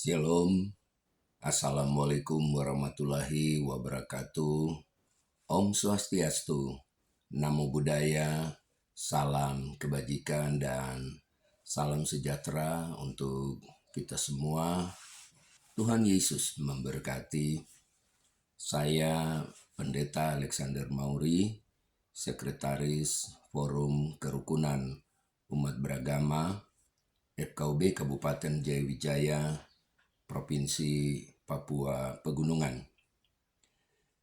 Shalom, Assalamualaikum warahmatullahi wabarakatuh. Om Swastiastu, Namo Buddhaya, salam kebajikan dan salam sejahtera untuk kita semua. Tuhan Yesus memberkati. Saya Pendeta Alexander Mauri, Sekretaris Forum Kerukunan Umat Beragama FKUB Kabupaten Jayawijaya, Provinsi Papua Pegunungan.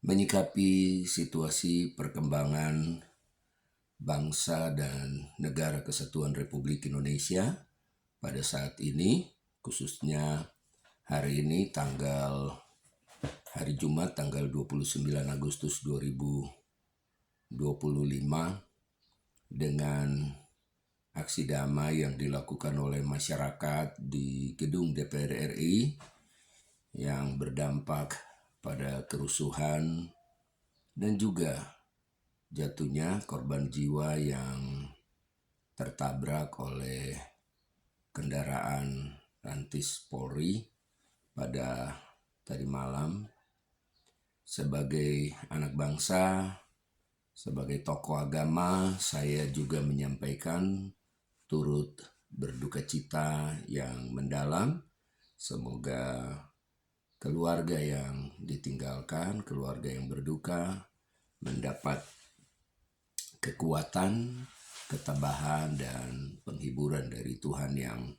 Menyikapi situasi perkembangan bangsa dan negara kesatuan Republik Indonesia pada saat ini, khususnya hari ini hari Jumat tanggal 29 Agustus 2025 dengan aksi damai yang dilakukan oleh masyarakat di gedung DPR RI yang berdampak pada kerusuhan dan juga jatuhnya korban jiwa yang tertabrak oleh kendaraan rantis Polri pada tadi malam. Sebagai anak bangsa, sebagai tokoh agama, saya juga menyampaikan turut berduka cita yang mendalam. Semoga keluarga yang ditinggalkan, keluarga yang berduka, mendapat kekuatan, ketabahan, dan penghiburan dari Tuhan yang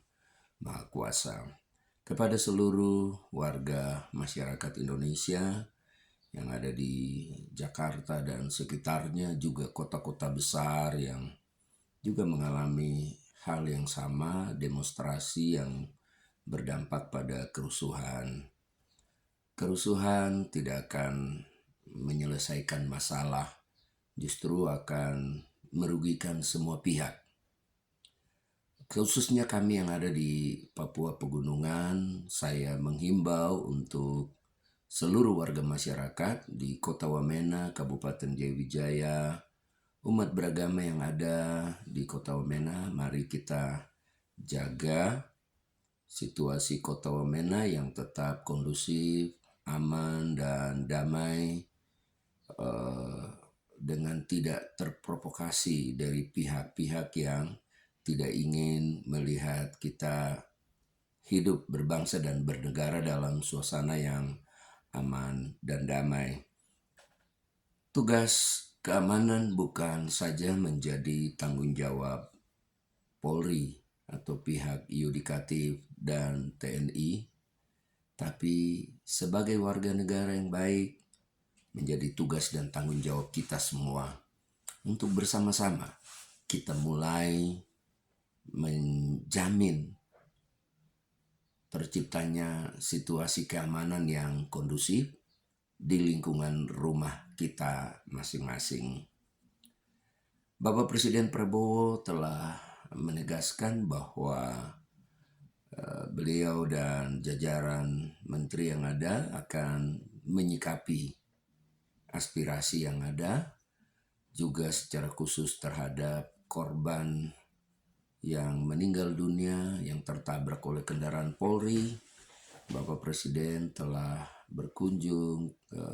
Maha Kuasa. Kepada seluruh warga masyarakat Indonesia yang ada di Jakarta dan sekitarnya, juga kota-kota besar yang juga mengalami hal yang sama, demonstrasi yang berdampak pada kerusuhan. Kerusuhan tidak akan menyelesaikan masalah, justru akan merugikan semua pihak. Khususnya kami yang ada di Papua Pegunungan, saya menghimbau untuk seluruh warga masyarakat di Kota Wamena, Kabupaten Jayawijaya, umat beragama yang ada di Kota Wamena, mari kita jaga situasi Kota Wamena yang tetap kondusif, aman, dan damai, dengan tidak terprovokasi dari pihak-pihak yang tidak ingin melihat kita hidup berbangsa dan bernegara dalam suasana yang aman dan damai. Tugas keamanan bukan saja menjadi tanggung jawab Polri atau pihak yudikatif dan TNI, tapi sebagai warga negara yang baik menjadi tugas dan tanggung jawab kita semua untuk bersama-sama kita mulai menjamin terciptanya situasi keamanan yang kondusif di lingkungan rumah kita masing-masing. Bapak Presiden Prabowo telah menegaskan bahwa beliau dan jajaran menteri yang ada akan menyikapi aspirasi yang ada, juga secara khusus terhadap korban yang meninggal dunia yang tertabrak oleh kendaraan Polri. Bapak Presiden telah berkunjung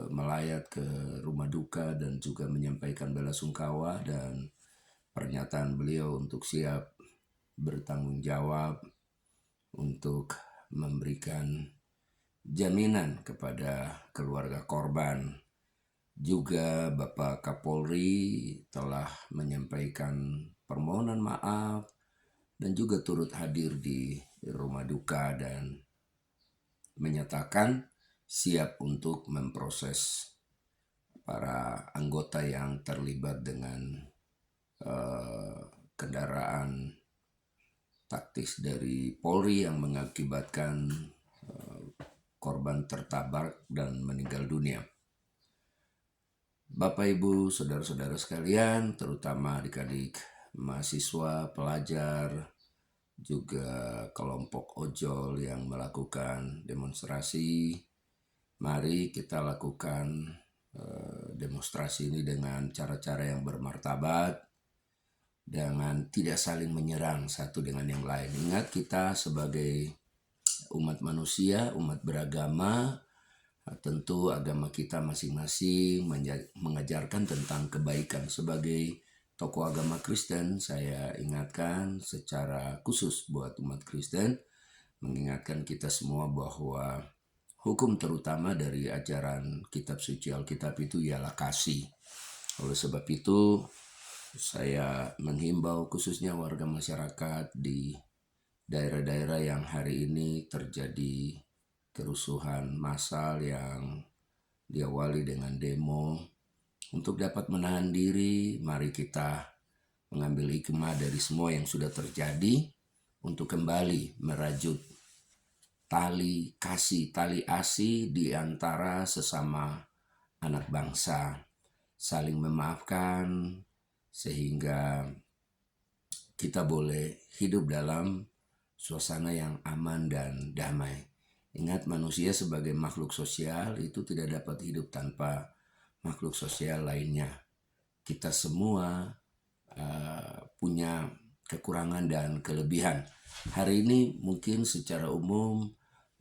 melayat ke rumah duka dan juga menyampaikan bela sungkawa dan pernyataan beliau untuk siap bertanggung jawab untuk memberikan jaminan kepada keluarga korban. Juga Bapak Kapolri telah menyampaikan permohonan maaf dan juga turut hadir di rumah duka dan menyatakan siap untuk memproses para anggota yang terlibat dengan kendaraan taktis dari Polri yang mengakibatkan korban tertabrak dan meninggal dunia. Bapak, Ibu, saudara-saudara sekalian, terutama adik-adik mahasiswa, pelajar, juga kelompok ojol yang melakukan demonstrasi, mari kita lakukan demonstrasi ini dengan cara-cara yang bermartabat, dengan tidak saling menyerang satu dengan yang lain. Ingat, kita sebagai umat manusia, umat beragama. Tentu agama kita masing-masing mengajarkan tentang kebaikan. Sebagai tokoh agama Kristen, saya ingatkan secara khusus buat umat Kristen, mengingatkan kita semua bahwa hukum terutama dari ajaran kitab suci Alkitab itu ialah kasih. Oleh sebab itu, saya menghimbau khususnya warga masyarakat di daerah-daerah yang hari ini terjadi kerusuhan massal yang diawali dengan demo. Untuk dapat menahan diri, mari kita mengambil hikmah dari semua yang sudah terjadi untuk kembali merajut tali kasih, tali asih di antara sesama anak bangsa, saling memaafkan sehingga kita boleh hidup dalam suasana yang aman dan damai. Ingat, manusia sebagai makhluk sosial itu tidak dapat hidup tanpa makhluk sosial lainnya. Kita semua punya kekurangan dan kelebihan. Hari ini mungkin secara umum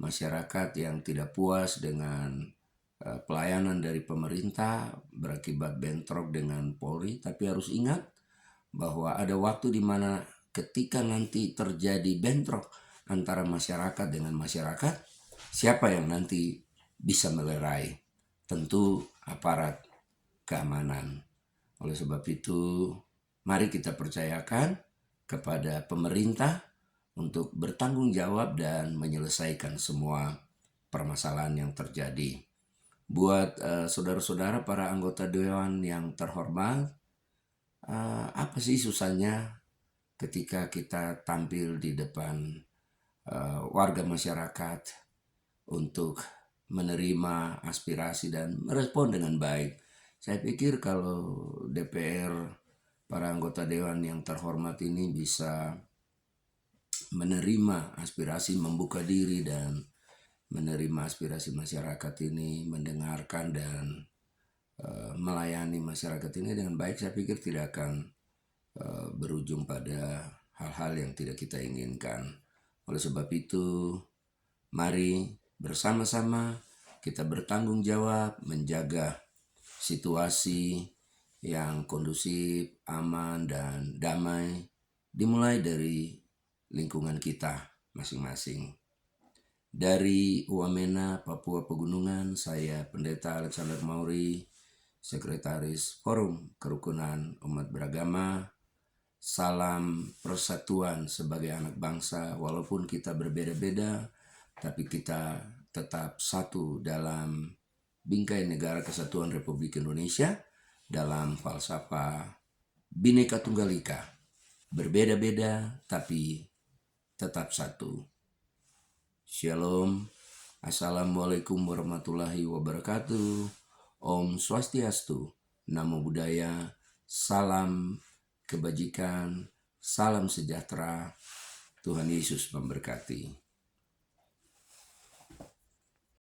masyarakat yang tidak puas dengan pelayanan dari pemerintah berakibat bentrok dengan Polri, tapi harus ingat bahwa ada waktu di mana ketika nanti terjadi bentrok antara masyarakat dengan masyarakat, siapa yang nanti bisa melerai? Tentu aparat keamanan. Oleh sebab itu, mari kita percayakan kepada pemerintah untuk bertanggung jawab dan menyelesaikan semua permasalahan yang terjadi. Buat saudara-saudara para anggota dewan yang terhormat, apa sih susahnya ketika kita tampil di depan warga masyarakat untuk menerima aspirasi dan merespon dengan baik? Saya pikir kalau DPR, para anggota dewan yang terhormat ini bisa menerima aspirasi, membuka diri dan menerima aspirasi masyarakat ini, mendengarkan dan melayani masyarakat ini dengan baik, saya pikir tidak akan berujung pada hal-hal yang tidak kita inginkan. Oleh sebab itu, mari bersama-sama kita bertanggung jawab menjaga situasi yang kondusif, aman, dan damai, dimulai dari lingkungan kita masing-masing. Dari Wamena, Papua Pegunungan, saya Pendeta Alexander Mauri, Sekretaris Forum Kerukunan Umat Beragama. Salam persatuan sebagai anak bangsa, walaupun kita berbeda-beda, tapi kita tetap satu dalam bingkai negara kesatuan Republik Indonesia dalam falsafah Bhinneka Tunggal Ika. Berbeda-beda tapi tetap satu. Shalom. Assalamualaikum warahmatullahi wabarakatuh. Om Swastiastu, Namo Buddhaya, salam kebajikan, salam sejahtera, Tuhan Yesus memberkati.